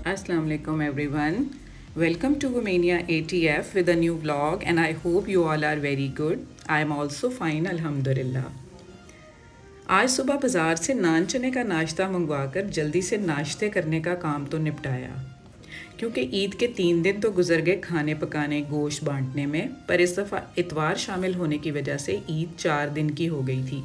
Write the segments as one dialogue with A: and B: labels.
A: Assalamu alaikum everyone. Welcome to Womania ATF with a new vlog and I hope you all are very good. I am also fine alhamdulillah. आज सुबह बाज़ार से नान चने का नाश्ता मंगवाकर जल्दी से नाश्ते करने का काम तो निपटाया क्योंकि ईद के 3 दिन तो गुजर गए खाने पकाने गोश्त बांटने में, पर इस दफ़ा इतवार शामिल होने की वजह से ईद 4 दिन की हो गई थी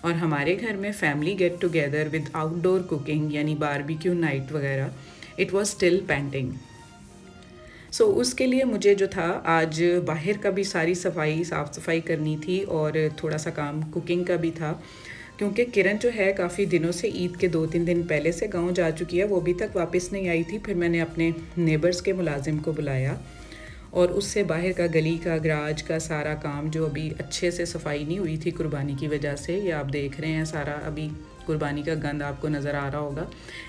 A: और हमारे घर में family get together with outdoor cooking यानी बारबेक्यू नाइट वगैरह इट वॉज स्टिल पेंडिंग। सो उसके लिए मुझे जो था आज बाहर का भी सारी साफ़ सफाई करनी थी और थोड़ा सा काम कुकिंग का भी था क्योंकि किरण जो है काफ़ी दिनों से ईद के 2-3 दिन पहले से गांव जा चुकी है, वो अभी तक वापस नहीं आई थी। फिर मैंने अपने नेबर्स के मुलाजिम को बुलाया और उससे बाहर का गली का गराज का सारा काम जो अभी अच्छे से सफाई नहीं हुई थी कुर्बानी की वजह से, ये आप देख रहे हैं सारा अभी कुर्बानी का गंद आपको नज़र आ रहा होगा,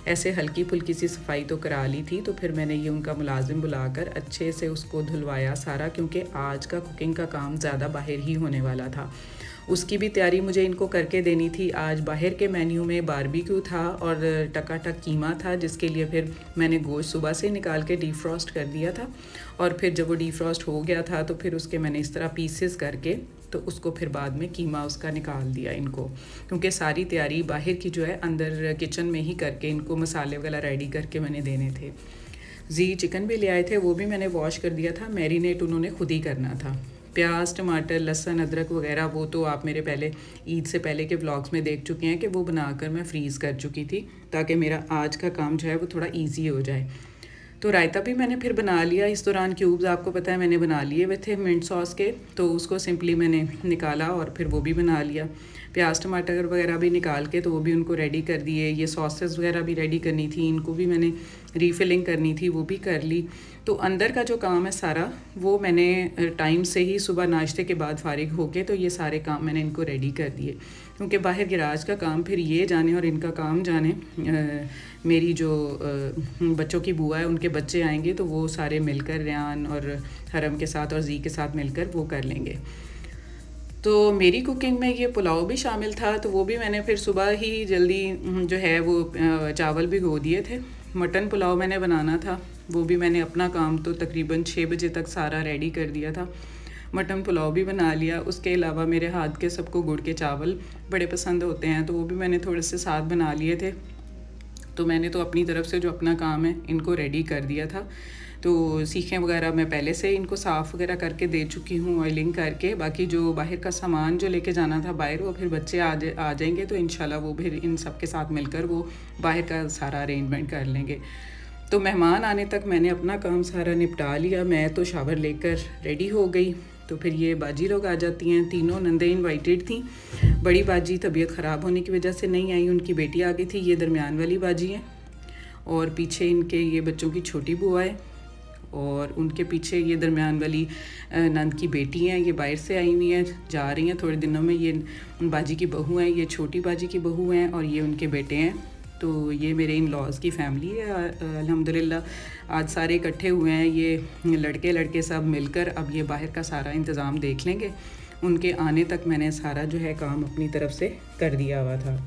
A: ऐसे हल्की फुल्की सी सफाई तो करा ली थी। तो फिर मैंने ये उनका मुलाजिम बुलाकर अच्छे से उसको धुलवाया सारा, क्योंकि आज का कुकिंग का काम ज़्यादा बाहर ही होने वाला था। उसकी भी तैयारी मुझे इनको करके देनी थी। आज बाहर के मेन्यू में बारबेक्यू था और टकाटक कीमा था, जिसके लिए फिर मैंने गोश्त सुबह से निकाल के डीफ्रॉस्ट कर दिया था और फिर जब वो डीफ्रॉस्ट हो गया था तो फिर उसके मैंने इस तरह पीसेस करके तो उसको फिर बाद में कीमा उसका निकाल दिया इनको, क्योंकि सारी तैयारी बाहर की जो है अंदर किचन में ही करके इनको मसाले वगैरह रेडी करके मैंने देने थे। जी चिकन भी ले आए थे, वो भी मैंने वॉश कर दिया था, मैरिनेट उन्होंने खुद ही करना था। प्याज टमाटर लहसुन अदरक वगैरह वो तो आप मेरे पहले ईद से पहले के व्लॉग्स में देख चुके हैं कि वो बनाकर मैं फ्रीज़ कर चुकी थी ताकि मेरा आज का काम जो है वो थोड़ा इजी हो जाए। तो रायता भी मैंने फिर बना लिया। इस दौरान क्यूब्स आपको पता है मैंने बना लिए हुए थे मिंट सॉस के, तो उसको सिंपली मैंने निकाला और फिर वो भी बना लिया। प्याज टमाटर वगैरह भी निकाल के तो वो भी उनको रेडी कर दिए। ये सॉसेस वगैरह भी रेडी करनी थी, इनको भी मैंने रीफिलिंग करनी थी, वो भी कर ली। तो अंदर का जो काम है सारा वो मैंने टाइम से ही सुबह नाश्ते के बाद फारिग होके तो ये सारे काम मैंने इनको रेडी कर दिए, क्योंकि बाहर गिराज का काम फिर ये जाने और इनका काम जाने मेरी जो बच्चों की बुआ है उनके बच्चे आएंगे तो वो सारे मिलकर रेहान और हरम के साथ और जी के साथ मिलकर वो कर लेंगे। तो मेरी कुकिंग में ये पुलाव भी शामिल था, तो वो भी मैंने फिर सुबह ही जल्दी जो है वो चावल भिगो दिए थे। मटन पुलाव मैंने बनाना था, वो भी मैंने अपना काम तो तकरीबन 6 बजे तक सारा रेडी कर दिया था। मटन पुलाव भी बना लिया। उसके अलावा मेरे हाथ के सबको गुड़ के चावल बड़े पसंद होते हैं, तो वो भी मैंने थोड़े से साथ बना लिए थे। तो मैंने तो अपनी तरफ से जो अपना काम है इनको रेडी कर दिया था। तो सीखें वगैरह मैं पहले से इनको साफ़ वगैरह करके दे चुकी हूँ ऑयलिंग करके। बाकी जो बाहर का सामान जो लेके जाना था बाहर, वो फिर बच्चे आ जाएंगे तो इंशाल्लाह वो फिर इन सब के साथ मिलकर वो बाहर का सारा अरेंजमेंट कर लेंगे। तो मेहमान आने तक मैंने अपना काम सारा निपटा लिया। मैं तो शावर लेकर रेडी हो गई, तो फिर ये बाजी लोग आ जाती हैं। तीनों नंदे इनवाइटेड थी। बड़ी बाजी तबीयत ख़राब होने की वजह से नहीं आई, उनकी बेटी आ गई थी। ये दरमियान वाली बाजी हैं और पीछे इनके ये बच्चों की छोटी बुआ है और उनके पीछे ये दरमियान वाली नंद की बेटी हैं, ये बाहर से आई हुई हैं, जा रही हैं थोड़े दिनों में। ये बाजी की बहू हैं, ये छोटी बाजी की बहू हैं और ये उनके बेटे हैं। तो ये मेरे इन लॉज की फैमिली है अल्हम्दुलिल्लाह। आज सारे इकट्ठे हुए हैं, ये लड़के सब मिलकर अब ये बाहर का सारा इंतज़ाम देख लेंगे। उनके आने तक मैंने सारा जो है काम अपनी तरफ से कर दिया हुआ था।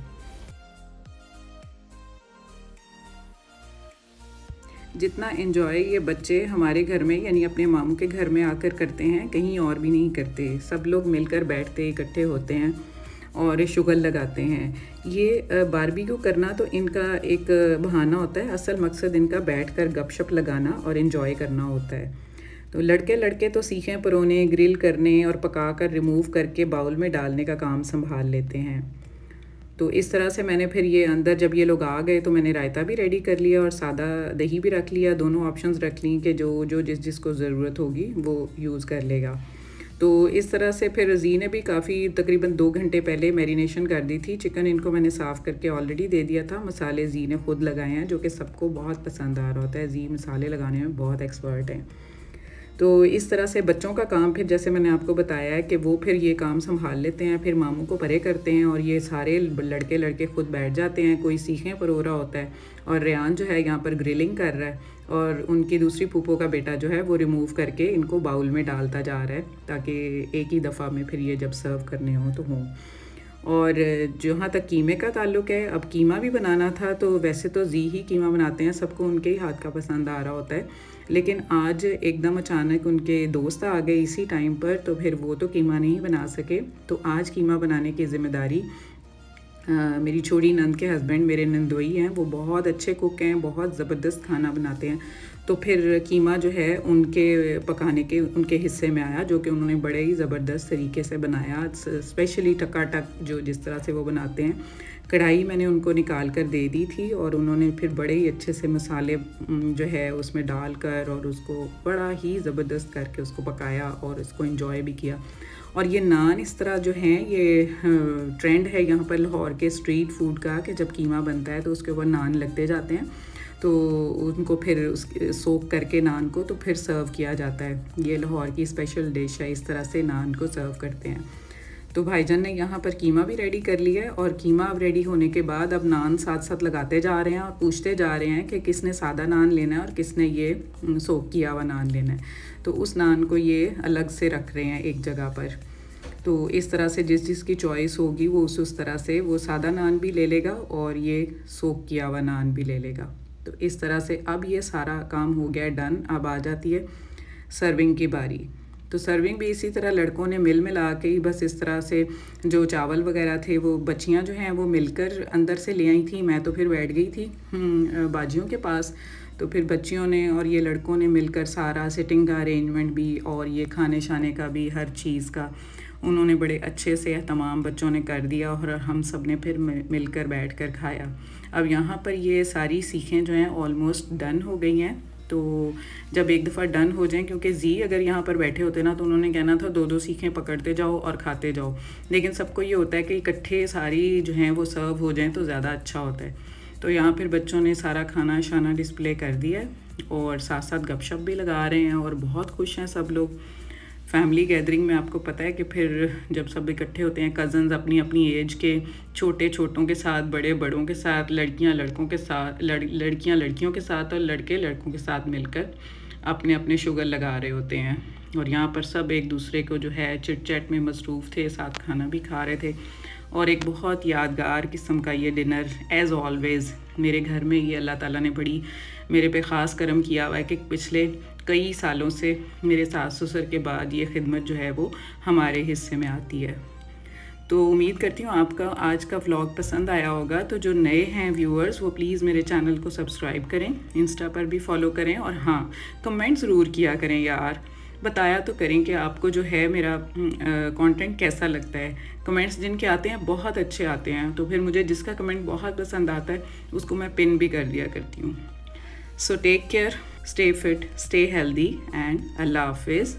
A: जितना एंजॉय ये बच्चे हमारे घर में यानी अपने मामू के घर में आकर करते हैं, कहीं और भी नहीं करते। सब लोग मिलकर बैठते इकट्ठे होते हैं और शुगल लगाते हैं। ये बारबेक्यू करना तो इनका एक बहाना होता है, असल मकसद इनका बैठकर गपशप लगाना और इन्जॉय करना होता है। तो लड़के तो सीखें परोने, ग्रिल करने और पकाकर रिमूव करके बाउल में डालने का काम संभाल लेते हैं। तो इस तरह से मैंने फिर ये अंदर जब ये लोग आ गए तो मैंने रायता भी रेडी कर लिया और सादा दही भी रख लिया। दोनों ऑप्शंस रख ली कि जो जिसको ज़रूरत होगी वो यूज़ कर लेगा। तो इस तरह से फिर जी ने भी काफ़ी तकरीबन 2 घंटे पहले मैरिनेशन कर दी थी। चिकन इनको मैंने साफ़ करके ऑलरेडी दे दिया था। मसाले जी ने खुद लगाए हैं, जो कि सबको बहुत पसंद आ रहा होता है। जी मसाले लगाने में बहुत एक्सपर्ट हैं। तो इस तरह से बच्चों का काम फिर जैसे मैंने आपको बताया है कि वो फिर ये काम संभाल लेते हैं, फिर मामू को परे करते हैं और ये सारे लड़के खुद बैठ जाते हैं। कोई सीखें परो रहा होता है और रेहान जो है यहाँ पर ग्रिलिंग कर रहा है और उनकी दूसरी फूफो का बेटा जो है वो रिमूव करके इनको बाउल में डालता जा रहा है ताकि एक ही दफ़ा में फिर ये जब सर्व करने हों तो हों। और जहाँ तक कीमे का ताल्लुक़ है, अब कीमा भी बनाना था, तो वैसे तो जी ही कीमा बनाते हैं, सबको उनके ही हाथ का पसंद आ रहा होता है, लेकिन आज एकदम अचानक उनके दोस्त आ गए इसी टाइम पर, तो फिर वो तो कीमा नहीं बना सके। तो आज कीमा बनाने की ज़िम्मेदारी मेरी छोटी नंद के हस्बैंड, मेरे नंदोई हैं, वो बहुत अच्छे कुक हैं, बहुत ज़बरदस्त खाना बनाते हैं। तो फिर कीमा जो है उनके पकाने के उनके हिस्से में आया, जो कि उन्होंने बड़े ही ज़बरदस्त तरीके से बनाया, स्पेशली टकाटक जो जिस तरह से वो बनाते हैं। कढ़ाई मैंने उनको निकाल कर दे दी थी और उन्होंने फिर बड़े ही अच्छे से मसाले जो है उसमें डालकर और उसको बड़ा ही ज़बरदस्त करके उसको पकाया और उसको एंजॉय भी किया। और ये नान इस तरह जो हैं, ये ट्रेंड है यहाँ पर लाहौर के स्ट्रीट फूड का कि जब कीमा बनता है तो उसके ऊपर नान लगते जाते हैं, तो उनको फिर उस सोक करके नान को तो फिर सर्व किया जाता है। ये लाहौर की स्पेशल डिश है, इस तरह से नान को सर्व करते हैं। तो भाईजान ने यहाँ पर कीमा भी रेडी कर लिया है और कीमा अब रेडी होने के बाद अब नान साथ साथ लगाते जा रहे हैं और पूछते जा रहे हैं कि किसने सादा नान लेना है और किसने ये सोक किया हुआ नान लेना है। तो उस नान को ये अलग से रख रहे हैं एक जगह पर। तो इस तरह से जिस जिसकी चॉइस होगी वो उस तरह से वो सादा नान भी ले लेगा और ये सोक किया हुआ नान भी ले लेगा। तो इस तरह से अब ये सारा काम हो गया डन। अब आ जाती है सर्विंग की बारी। तो सर्विंग भी इसी तरह लड़कों ने मिला के ही बस इस तरह से जो चावल वगैरह थे वो बच्चियां जो हैं वो मिलकर अंदर से ले आई थी। मैं तो फिर बैठ गई थी बाजियों के पास। तो फिर बच्चियों ने और ये लड़कों ने मिलकर सारा सिटिंग का अरेंजमेंट भी और ये खाने शाने का भी हर चीज़ का उन्होंने बड़े अच्छे से तमाम बच्चों ने कर दिया और हम सब ने फिर मिलकर बैठकर खाया। अब यहाँ पर ये सारी सीखें जो हैं ऑलमोस्ट डन हो गई हैं। तो जब एक दफ़ा डन हो जाएं, क्योंकि जी अगर यहाँ पर बैठे होते ना तो उन्होंने कहना था 2-2 सीखें पकड़ते जाओ और खाते जाओ, लेकिन सबको ये होता है कि इकट्ठे सारी जो हैं वो सर्व हो जाएं तो ज़्यादा अच्छा होता है। तो यहाँ फिर बच्चों ने सारा खाना शाना डिस्प्ले कर दिया है और साथ साथ गपशप भी लगा रहे हैं और बहुत खुश हैं सब लोग। फैमिली गैदरिंग में आपको पता है कि फिर जब सब इकट्ठे होते हैं, कज़न्स अपनी अपनी एज के, छोटे छोटों के साथ, बड़े बड़ों के साथ, लड़कियां लड़कों के साथ, लड़कियां लड़कियों के साथ और लड़के लड़कों के साथ मिलकर अपने अपने शुगर लगा रहे होते हैं। और यहाँ पर सब एक दूसरे को जो है चिट चैट में मसरूफ़ थे, साथ खाना भी खा रहे थे। और एक बहुत यादगार किस्म का ये डिनर एज़ ऑलवेज़ मेरे घर में, ये अल्लाह ताला ने बड़ी मेरे पे ख़ास करम किया हुआ है कि पिछले कई सालों से मेरे सास ससुर के बाद ये खिदमत जो है वो हमारे हिस्से में आती है। तो उम्मीद करती हूँ आपका आज का व्लॉग पसंद आया होगा। तो जो नए हैं व्यूअर्स वो प्लीज़ मेरे चैनल को सब्सक्राइब करें, इंस्टा पर भी फॉलो करें और हाँ, कमेंट ज़रूर किया करें यार, बताया तो करें कि आपको जो है मेरा कंटेंट कैसा लगता है। कमेंट्स जिनके आते हैं बहुत अच्छे आते हैं, तो फिर मुझे जिसका कमेंट बहुत पसंद आता है उसको मैं पिन भी कर दिया करती हूँ। So take care, stay fit, stay healthy and Allah Hafiz.